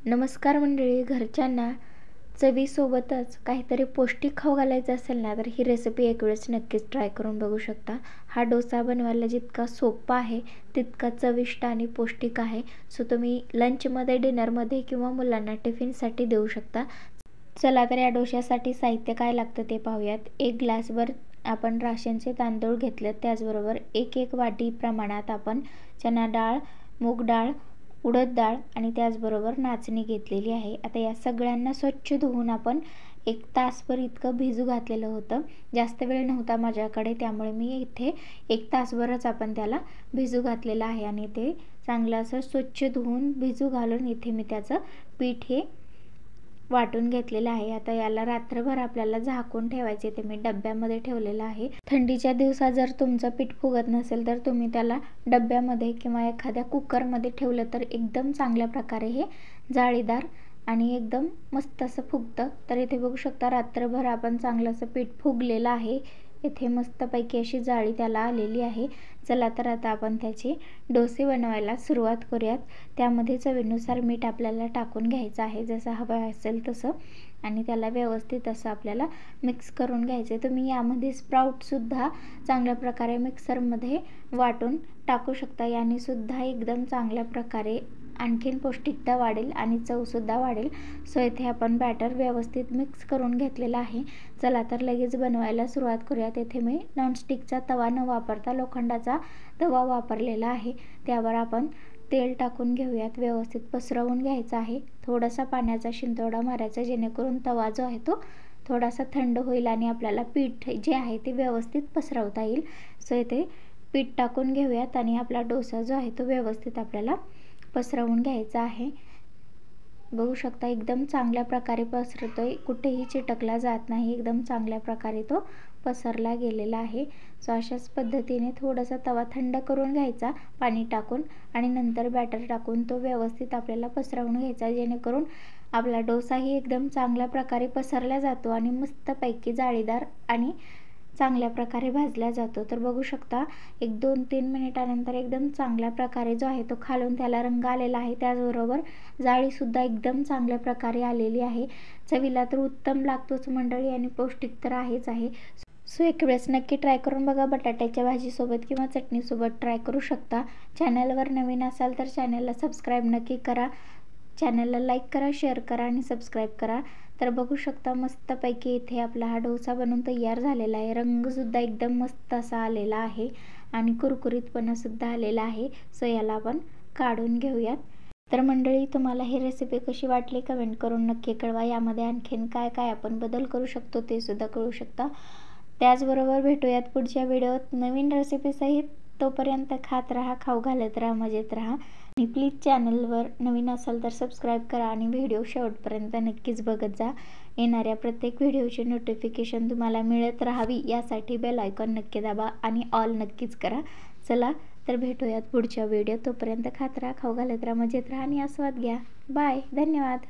नमस्कार मंडळी. घरच्यांना चवीसोबतच काहीतरी पौष्टिक खाऊ घालायचं असेल ना, तर ही रेसिपी एक वेळेस नक्कीच ट्राय करून बघू शकता. हा डोसा बनवायला जितका सोपा आहे तितका चविष्ट आणि पौष्टिक आहे. सो तुम्ही लंचमध्ये, डिनरमध्ये किंवा मुलांना टिफिनसाठी देऊ शकता. चला तर या डोश्यासाठी साहित्य काय लागतं ते पाहूयात. 1 ग्लासभर आपण राशनचे तांदूळ घेतले. त्याचबरोबर 1 वाटी प्रमाणात आपण चना डाळ, मूग डाळ, उडद डाळ आणि त्याचबरोबर नाचणी घेतलेली आहे. आता या सगळ्यांना स्वच्छ धुवून आपण 1 तासभर इतकं भिजू घातलेलं होतं. जास्त वेळ नव्हता माझ्याकडे, त्यामुळे मी इथे 1 तासभरच आपण त्याला भिजू घातलेलं आहे. आणि ते चांगलं असं स्वच्छ धुवून भिजू घालून इथे मी त्याचं पीठ हे वाटून घेतलेलं आहे. आता याला रात्रभर आपल्याला झाकून ठेवायचे. ते मी डब्यामध्ये ठेवलेलं आहे. थंडीच्या दिवसात जर तुमचं पीठ फुगत नसेल तर तुम्ही त्याला डब्यामध्ये किंवा एखाद्या कुकरमध्ये ठेवलं तर एकदम चांगल्या प्रकारे हे जाळीदार आणि एकदम मस्त असं फुगतं. तर इथे बघू शकता रात्रभर आपण चांगलं असं पीठ फुगलेलं आहे. इथे मस्तपैकी अशी जाळी त्याला आलेली आहे. चला तर आता आपण त्याचे डोसे बनवायला सुरुवात करूयात. त्यामध्ये चवीनुसार मीठ आपल्याला टाकून घ्यायचं आहे, जसं हवं असेल तसं. आणि त्याला व्यवस्थित असं आपल्याला मिक्स करून घ्यायचं. तुम्ही यामध्ये स्प्राऊटसुद्धा चांगल्या प्रकारे मिक्सरमध्ये वाटून टाकू शकता. याने सुद्धा एकदम चांगल्या प्रकारे आणखीन पौष्टिकता वाढेल आणि चवसुद्धा वाढेल. सो इथे आपण बॅटर व्यवस्थित मिक्स करून घेतलेला आहे. चला तर लगेच बनवायला सुरुवात करूयात. इथे मी नॉनस्टिकचा तवा न वापरता लोखंडाचा तवा वापरलेला आहे. त्यावर आपण तेल टाकून घेऊयात. व्यवस्थित पसरवून घ्यायचं आहे. थोडासा पाण्याचा शिंतोडा मारायचा, जेणेकरून तवा जो आहे तो थोडासा थंड होईल आणि आपल्याला पीठ जे आहे ते व्यवस्थित पसरवता येईल. सो इथे पीठ टाकून घेऊयात आणि आपला डोसा जो आहे तो व्यवस्थित आपल्याला पसरवून घ्यायचा आहे. बघू शकता एकदम चांगल्या प्रकारे पसरतोय, कुठेही चिटकला जात नाही. एकदम चांगल्या प्रकारे तो पसरला गेलेला आहे. सो अशाच पद्धतीने थोडासा तवा थंड करून घ्यायचा पाणी टाकून आणि नंतर बॅटर टाकून तो व्यवस्थित आपल्याला पसरवून घ्यायचा, जेणेकरून आपला डोसाही एकदम चांगल्या प्रकारे पसरला जातो आणि मस्तपैकी जाळीदार आणि चांगल्या प्रकारे भाजला जातो. तर बघू शकता 1-2-3 मिनिटानंतर एकदम चांगल्या प्रकारे जो आहे तो खालून त्याला रंग आलेला आहे. त्याचबरोबर जाळीसुद्धा एकदम चांगल्या प्रकारे आलेली आहे. चवीला तर उत्तम लागतोच मंडळी आणि पौष्टिक तर आहेच आहे. सो एक वेळेस नक्की ट्राय करून बघा. बटाट्याच्या भाजीसोबत किंवा चटणीसोबत ट्राय करू शकता. चॅनलवर नवीन असाल तर चॅनलला सबस्क्राईब नक्की करा. चॅनलला लाईक करा, शेअर करा आणि सबस्क्राईब करा. तर बघू शकता मस्तपैकी इथे आपला हा डोसा बनून तयार झालेला आहे. रंगसुद्धा एकदम मस्त असा आलेला आहे आणि कुरकुरीतपणासुद्धा आलेला आहे. सो याला आपण काढून घेऊयात. तर मंडळी, तुम्हाला ही रेसिपी कशी वाटली कमेंट करून नक्की कळवा. यामध्ये आणखीन काय काय आपण बदल करू शकतो ते सुद्धा कळू शकता. त्याचबरोबर भेटूयात पुढच्या व्हिडिओत नवीन रेसिपीसहित. तोपर्यंत खात राहा, खाऊ घालत राहा, मजेत राहा. आणि प्लीज चॅनलवर नवीन असाल तर सबस्क्राईब करा आणि व्हिडिओ शेवटपर्यंत नक्कीच बघत जा. येणाऱ्या प्रत्येक व्हिडिओची नोटिफिकेशन तुम्हाला मिळत राहावी यासाठी बेल आयकॉन नक्की दाबा आणि ऑल नक्कीच करा. चला तर भेटूयात पुढच्या व्हिडिओ. तोपर्यंत खात राहा, खाऊ घालत राहा, मजेत राहा आणि आस्वाद घ्या. बाय. धन्यवाद.